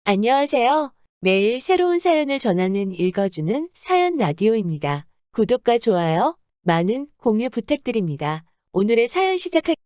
안녕하세요. 매일 새로운 사연을 전하는 읽어주는 사연 라디오입니다. 구독과 좋아요, 많은 공유 부탁드립니다. 오늘의 사연 시작할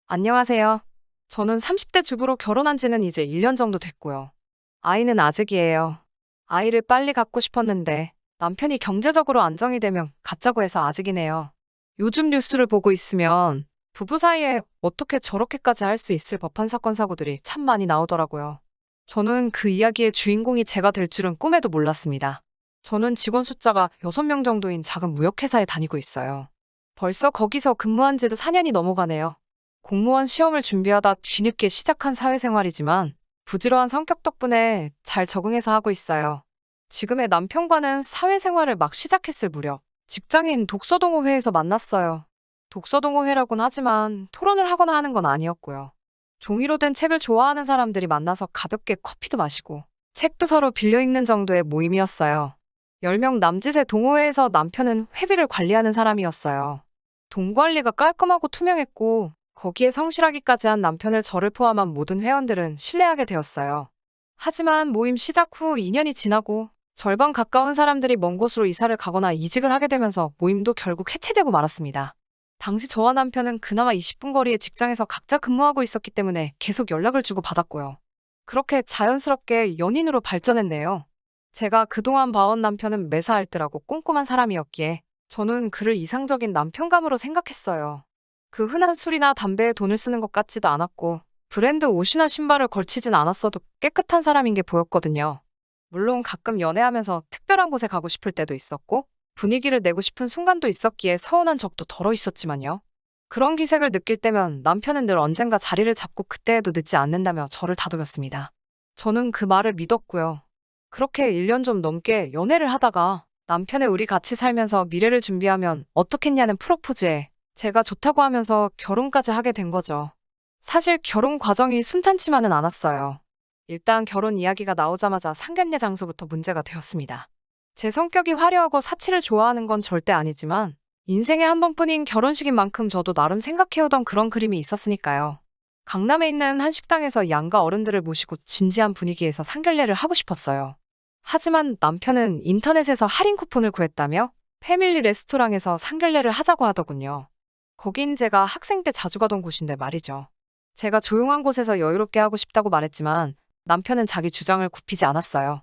안녕하세요. 저는 30대 주부로 결혼한 지는 이제 1년 정도 됐고요. 아이는 아직이에요. 아이를 빨리 갖고 싶었는데 남편이 경제적으로 안정이 되면 갖자고 해서 아직이네요. 요즘 뉴스를 보고 있으면 부부 사이에 어떻게 저렇게까지 할 수 있을 법한 사건 사고들이 참 많이 나오더라고요. 저는 그 이야기의 주인공이 제가 될 줄은 꿈에도 몰랐습니다. 저는 직원 숫자가 6명 정도인 작은 무역회사에 다니고 있어요. 벌써 거기서 근무한 지도 4년이 넘어가네요. 공무원 시험을 준비하다 뒤늦게 시작한 사회생활이지만 부지런한 성격 덕분에 잘 적응해서 하고 있어요. 지금의 남편과는 사회생활을 막 시작했을 무렵 직장인 독서동호회에서 만났어요. 독서동호회라곤 하지만 토론을 하거나 하는 건 아니었고요. 종이로 된 책을 좋아하는 사람들이 만나서 가볍게 커피도 마시고 책도 서로 빌려 읽는 정도의 모임이었어요. 10명 남짓의 동호회에서 남편은 회비를 관리하는 사람이었어요. 돈 관리가 깔끔하고 투명했고 거기에 성실하기까지 한 남편을 저를 포함한 모든 회원들은 신뢰하게 되었어요. 하지만 모임 시작 후 2년이 지나고 절반 가까운 사람들이 먼 곳으로 이사를 가거나 이직을 하게 되면서 모임도 결국 해체되고 말았습니다. 당시 저와 남편은 그나마 20분 거리의 직장에서 각자 근무하고 있었기 때문에 계속 연락을 주고 받았고요. 그렇게 자연스럽게 연인으로 발전했네요. 제가 그동안 봐온 남편은 매사알뜰하고 꼼꼼한 사람이었기에 저는 그를 이상적인 남편감으로 생각했어요. 그 흔한 술이나 담배에 돈을 쓰는 것 같지도 않았고 브랜드 옷이나 신발을 걸치진 않았어도 깨끗한 사람인 게 보였거든요. 물론 가끔 연애하면서 특별한 곳에 가고 싶을 때도 있었고 분위기를 내고 싶은 순간도 있었기에 서운한 적도 덜어 있었지만요. 그런 기색을 느낄 때면 남편은 늘 언젠가 자리를 잡고 그때에도 늦지 않는다며 저를 다독였습니다. 저는 그 말을 믿었고요. 그렇게 1년 좀 넘게 연애를 하다가 남편의 우리 같이 살면서 미래를 준비하면 어떻겠냐는 프로포즈에 제가 좋다고 하면서 결혼까지 하게 된 거죠. 사실 결혼 과정이 순탄치만은 않았어요. 일단 결혼 이야기가 나오자마자 상견례 장소부터 문제가 되었습니다. 제 성격이 화려하고 사치를 좋아하는 건 절대 아니지만 인생에 한 번뿐인 결혼식인 만큼 저도 나름 생각해오던 그런 그림이 있었으니까요. 강남에 있는 한 식당에서 양가 어른들을 모시고 진지한 분위기에서 상견례를 하고 싶었어요. 하지만 남편은 인터넷에서 할인 쿠폰을 구했다며 패밀리 레스토랑에서 상견례를 하자고 하더군요. 거긴 제가 학생 때 자주 가던 곳인데 말이죠. 제가 조용한 곳에서 여유롭게 하고 싶다고 말했지만 남편은 자기 주장을 굽히지 않았어요.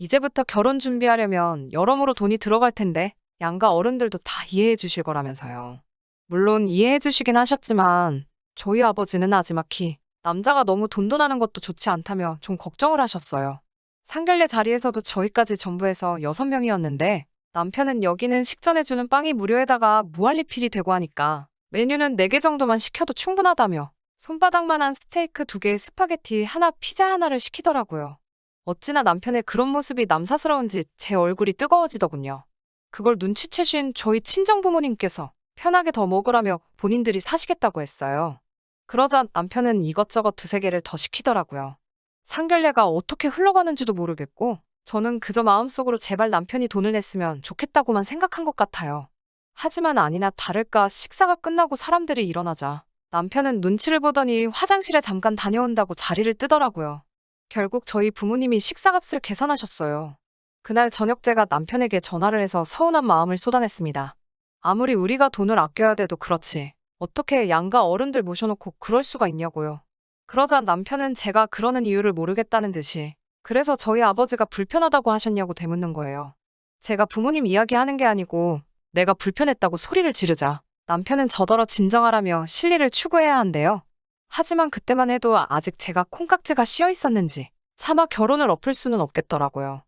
이제부터 결혼 준비하려면 여러모로 돈이 들어갈 텐데 양가 어른들도 다 이해해 주실 거라면서요. 물론 이해해 주시긴 하셨지만 저희 아버지는 나지막히 남자가 너무 돈돈하는 것도 좋지 않다며 좀 걱정을 하셨어요. 상견례 자리에서도 저희까지 전부 해서 6명이었는데 남편은 여기는 식전해주는 빵이 무료에다가 무한리필이 되고 하니까 메뉴는 4개 정도만 시켜도 충분하다며 손바닥만한 스테이크 2개에 스파게티 하나, 피자 하나를 시키더라고요. 어찌나 남편의 그런 모습이 남사스러운지 제 얼굴이 뜨거워지더군요. 그걸 눈치채신 저희 친정부모님께서 편하게 더 먹으라며 본인들이 사시겠다고 했어요. 그러자 남편은 이것저것 2~3개를 더 시키더라고요. 상견례가 어떻게 흘러가는지도 모르겠고 저는 그저 마음속으로 제발 남편이 돈을 냈으면 좋겠다고만 생각한 것 같아요. 하지만 아니나 다를까 식사가 끝나고 사람들이 일어나자 남편은 눈치를 보더니 화장실에 잠깐 다녀온다고 자리를 뜨더라고요. 결국 저희 부모님이 식사값을 계산하셨어요. 그날 저녁 제가 남편에게 전화를 해서 서운한 마음을 쏟아냈습니다. 아무리 우리가 돈을 아껴야 돼도 그렇지. 어떻게 양가 어른들 모셔놓고 그럴 수가 있냐고요. 그러자 남편은 제가 그러는 이유를 모르겠다는 듯이 그래서 저희 아버지가 불편하다고 하셨냐고 되묻는 거예요. 제가 부모님 이야기하는 게 아니고 내가 불편했다고 소리를 지르자 남편은 저더러 진정하라며 실리를 추구해야 한대요. 하지만 그때만 해도 아직 제가 콩깍지가 씌어 있었는지 차마 결혼을 엎을 수는 없겠더라고요.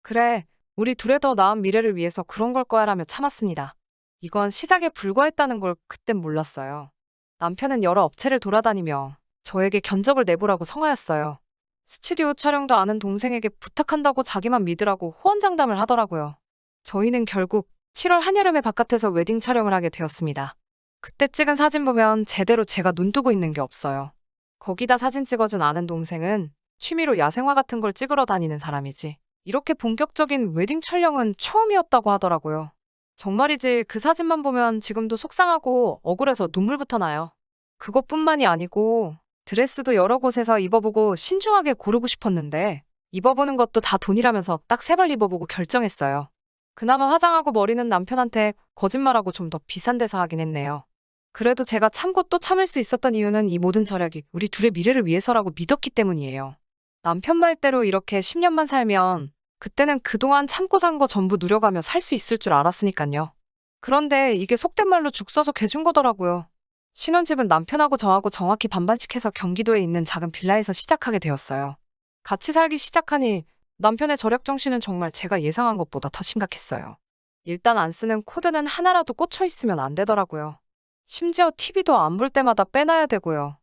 그래, 우리 둘의 더 나은 미래를 위해서 그런 걸 거야라며 참았습니다. 이건 시작에 불과했다는 걸 그땐 몰랐어요. 남편은 여러 업체를 돌아다니며 저에게 견적을 내보라고 성하였어요. 스튜디오 촬영도 아는 동생에게 부탁한다고 자기만 믿으라고 호언장담을 하더라고요. 저희는 결국 7월 한여름에 바깥에서 웨딩 촬영을 하게 되었습니다. 그때 찍은 사진 보면 제대로 제가 눈뜨고 있는 게 없어요. 거기다 사진 찍어준 아는 동생은 취미로 야생화 같은 걸 찍으러 다니는 사람이지. 이렇게 본격적인 웨딩 촬영은 처음이었다고 하더라고요. 정말이지 그 사진만 보면 지금도 속상하고 억울해서 눈물부터 나요. 그것뿐만이 아니고 드레스도 여러 곳에서 입어보고 신중하게 고르고 싶었는데 입어보는 것도 다 돈이라면서 딱 3벌 입어보고 결정했어요. 그나마 화장하고 머리는 남편한테 거짓말하고 좀 더 비싼 데서 하긴 했네요. 그래도 제가 참고 또 참을 수 있었던 이유는 이 모든 절약이 우리 둘의 미래를 위해서라고 믿었기 때문이에요. 남편 말대로 이렇게 10년만 살면 그때는 그동안 참고 산 거 전부 누려가며 살 수 있을 줄 알았으니까요. 그런데 이게 속된 말로 죽 써서 개준 거더라고요. 신혼집은 남편하고 저하고 정확히 반반씩 해서 경기도에 있는 작은 빌라에서 시작하게 되었어요. 같이 살기 시작하니 남편의 절약 정신은 정말 제가 예상한 것보다 더 심각했어요. 일단 안 쓰는 코드는 하나라도 꽂혀 있으면 안 되더라고요. 심지어 TV도 안 볼 때마다 빼놔야 되고요.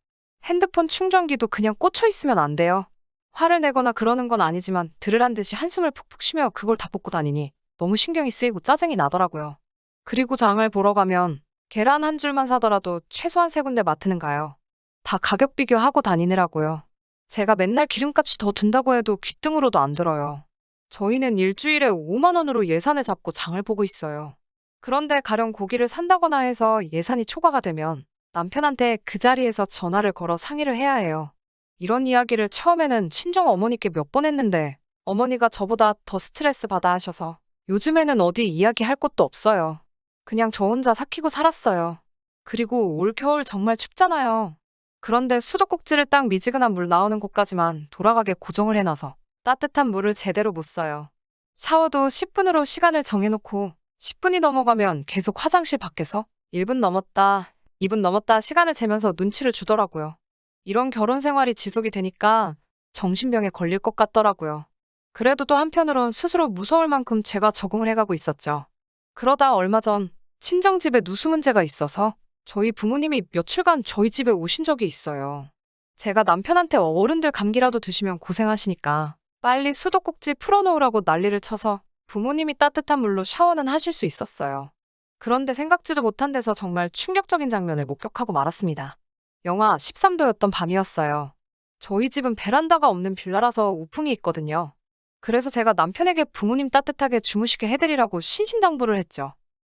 핸드폰 충전기도 그냥 꽂혀 있으면 안 돼요. 화를 내거나 그러는 건 아니지만 들으란 듯이 한숨을 푹푹 쉬며 그걸 다 뽑고 다니니 너무 신경이 쓰이고 짜증이 나더라고요. 그리고 장을 보러 가면 계란 한 줄만 사더라도 최소한 3군데 마트는 가요. 다 가격 비교하고 다니느라고요. 제가 맨날 기름값이 더 든다고 해도 귀등으로도 안 들어요. 저희는 일주일에 5만 원으로 예산을 잡고 장을 보고 있어요. 그런데 가령 고기를 산다거나 해서 예산이 초과가 되면 남편한테 그 자리에서 전화를 걸어 상의를 해야 해요. 이런 이야기를 처음에는 친정 어머니께 몇 번 했는데 어머니가 저보다 더 스트레스 받아 하셔서 요즘에는 어디 이야기할 곳도 없어요. 그냥 저 혼자 삭히고 살았어요. 그리고 올 겨울 정말 춥잖아요. 그런데 수도꼭지를 딱 미지근한 물 나오는 곳까지만 돌아가게 고정을 해놔서 따뜻한 물을 제대로 못 써요. 샤워도 10분으로 시간을 정해놓고 10분이 넘어가면 계속 화장실 밖에서 1분 넘었다, 2분 넘었다 시간을 재면서 눈치를 주더라고요. 이런 결혼 생활이 지속이 되니까 정신병에 걸릴 것 같더라고요. 그래도 또 한편으론 스스로 무서울 만큼 제가 적응을 해가고 있었죠. 그러다 얼마 전 친정집에 누수 문제가 있어서 저희 부모님이 며칠간 저희 집에 오신 적이 있어요. 제가 남편한테 어른들 감기라도 드시면 고생하시니까 빨리 수도꼭지 풀어놓으라고 난리를 쳐서 부모님이 따뜻한 물로 샤워는 하실 수 있었어요. 그런데 생각지도 못한 데서 정말 충격적인 장면을 목격하고 말았습니다. 영하 13도였던 밤이었어요. 저희 집은 베란다가 없는 빌라라서 우풍이 있거든요. 그래서 제가 남편에게 부모님 따뜻하게 주무시게 해드리라고 신신당부를 했죠.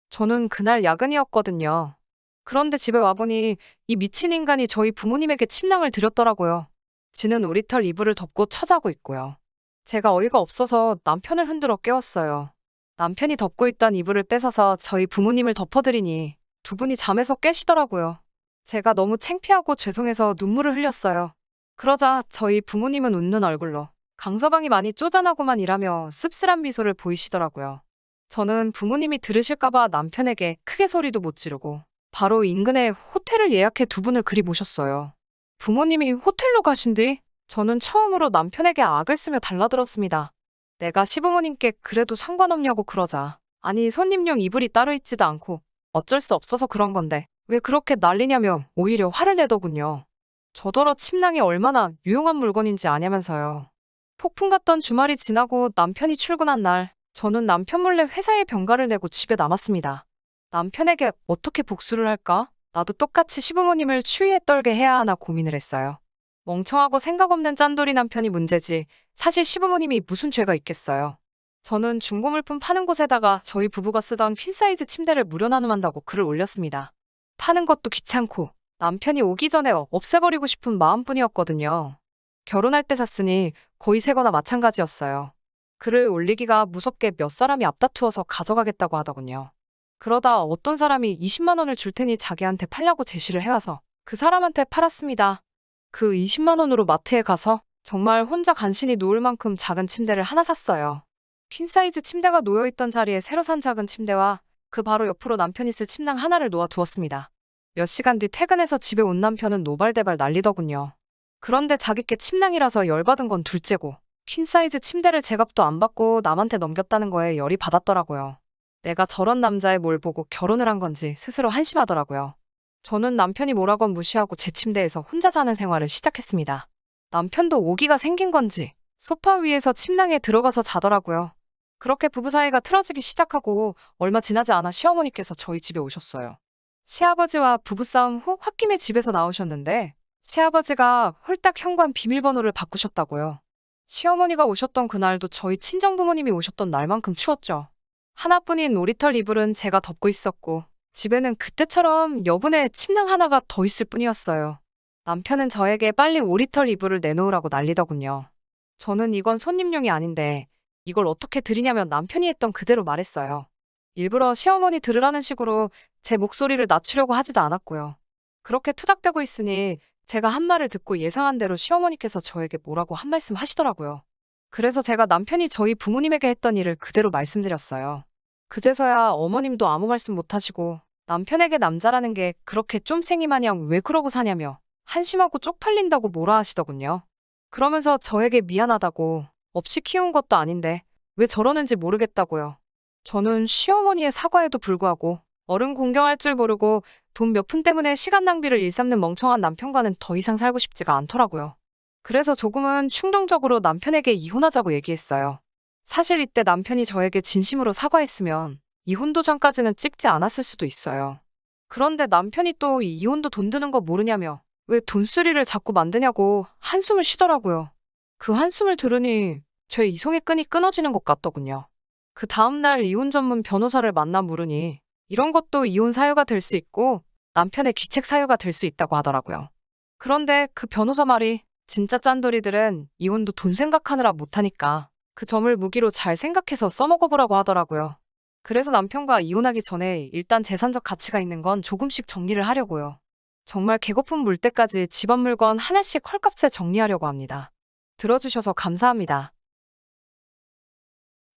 저는 그날 야근이었거든요. 그런데 집에 와보니 이 미친 인간이 저희 부모님에게 침낭을 드렸더라고요. 지는 우리털 이불을 덮고 처자고 있고요. 제가 어이가 없어서 남편을 흔들어 깨웠어요. 남편이 덮고 있던 이불을 뺏어서 저희 부모님을 덮어드리니 두 분이 잠에서 깨시더라고요. 제가 너무 창피하고 죄송해서 눈물을 흘렸어요. 그러자 저희 부모님은 웃는 얼굴로 강서방이 많이 쪼잔하고만 일하며 씁쓸한 미소를 보이시더라고요. 저는 부모님이 들으실까봐 남편에게 크게 소리도 못 지르고 바로 인근에 호텔을 예약해 두 분을 그리 모셨어요. 부모님이 호텔로 가신 뒤 저는 처음으로 남편에게 악을 쓰며 달라들었습니다. 내가 시부모님께 그래도 상관없냐고 그러자 아니 손님용 이불이 따로 있지도 않고 어쩔 수 없어서 그런 건데 왜 그렇게 난리냐며 오히려 화를 내더군요. 저더러 침낭이 얼마나 유용한 물건인지 아냐면서요. 폭풍 같던 주말이 지나고 남편이 출근한 날 저는 남편 몰래 회사에 병가를 내고 집에 남았습니다. 남편에게 어떻게 복수를 할까? 나도 똑같이 시부모님을 추위에 떨게 해야 하나 고민을 했어요. 멍청하고 생각 없는 짠돌이 남편이 문제지 사실 시부모님이 무슨 죄가 있겠어요. 저는 중고물품 파는 곳에다가 저희 부부가 쓰던 퀸사이즈 침대를 무료 나눔한다고 글을 올렸습니다. 파는 것도 귀찮고 남편이 오기 전에 없애버리고 싶은 마음뿐이었거든요. 결혼할 때 샀으니 거의 새거나 마찬가지였어요. 글을 올리기가 무섭게 몇 사람이 앞다투어서 가져가겠다고 하더군요. 그러다 어떤 사람이 20만 원을 줄 테니 자기한테 팔려고 제시를 해와서 그 사람한테 팔았습니다. 그 20만 원으로 마트에 가서 정말 혼자 간신히 누울 만큼 작은 침대를 하나 샀어요. 퀸사이즈 침대가 놓여있던 자리에 새로 산 작은 침대와 그 바로 옆으로 남편이 쓸 침낭 하나를 놓아 두었습니다. 몇 시간 뒤 퇴근해서 집에 온 남편은 노발대발 난리더군요. 그런데 자기께 침낭이라서 열받은 건 둘째고 퀸사이즈 침대를 제값도 안 받고 남한테 넘겼다는 거에 열이 받았더라고요. 내가 저런 남자의 뭘 보고 결혼을 한 건지 스스로 한심하더라고요. 저는 남편이 뭐라건 무시하고 제 침대에서 혼자 자는 생활을 시작했습니다. 남편도 오기가 생긴 건지 소파 위에서 침낭에 들어가서 자더라고요. 그렇게 부부 사이가 틀어지기 시작하고 얼마 지나지 않아 시어머니께서 저희 집에 오셨어요. 시아버지와 부부싸움 후 홧김에 집에서 나오셨는데 시아버지가 홀딱 현관 비밀번호를 바꾸셨다고요. 시어머니가 오셨던 그날도 저희 친정부모님이 오셨던 날만큼 추웠죠. 하나뿐인 오리털 이불은 제가 덮고 있었고 집에는 그때처럼 여분의 침낭 하나가 더 있을 뿐이었어요. 남편은 저에게 빨리 오리털 이불을 내놓으라고 난리더군요. 저는 이건 손님용이 아닌데 이걸 어떻게 드리냐면 남편이 했던 그대로 말했어요. 일부러 시어머니 들으라는 식으로 제 목소리를 낮추려고 하지도 않았고요. 그렇게 투닥대고 있으니 제가 한 말을 듣고 예상한 대로 시어머니께서 저에게 뭐라고 한 말씀 하시더라고요. 그래서 제가 남편이 저희 부모님에게 했던 일을 그대로 말씀드렸어요. 그제서야 어머님도 아무 말씀 못하시고 남편에게 남자라는 게 그렇게 쫌생이 마냥 왜 그러고 사냐며 한심하고 쪽팔린다고 뭐라 하시더군요. 그러면서 저에게 미안하다고 없이 키운 것도 아닌데 왜 저러는지 모르겠다고요. 저는 시어머니의 사과에도 불구하고 어른 공경할 줄 모르고 돈 몇 푼 때문에 시간 낭비를 일삼는 멍청한 남편과는 더 이상 살고 싶지가 않더라고요. 그래서 조금은 충동적으로 남편에게 이혼하자고 얘기했어요. 사실 이때 남편이 저에게 진심으로 사과했으면 이혼 도장까지는 찍지 않았을 수도 있어요. 그런데 남편이 또 이 이혼도 돈 드는 거 모르냐며 왜 돈쓰리를 자꾸 만드냐고 한숨을 쉬더라고요. 그 한숨을 들으니 제 이성의 끈이 끊어지는 것 같더군요. 그 다음날 이혼 전문 변호사를 만나 물으니 이런 것도 이혼 사유가 될 수 있고 남편의 귀책 사유가 될 수 있다고 하더라고요. 그런데 그 변호사 말이 진짜 짠돌이들은 이혼도 돈 생각하느라 못하니까 그 점을 무기로 잘 생각해서 써먹어보라고 하더라고요. 그래서 남편과 이혼하기 전에 일단 재산적 가치가 있는 건 조금씩 정리를 하려고요. 정말 개거품 물 때까지 집안 물건 하나씩 헐값에 정리하려고 합니다. 들어주셔서 감사합니다.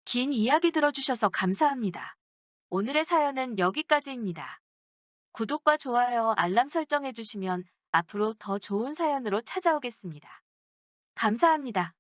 긴 이야기 들어주셔서 감사합니다. 오늘의 사연은 여기까지입니다. 구독과 좋아요, 알람 설정해주시면 앞으로 더 좋은 사연으로 찾아오겠습니다. 감사합니다.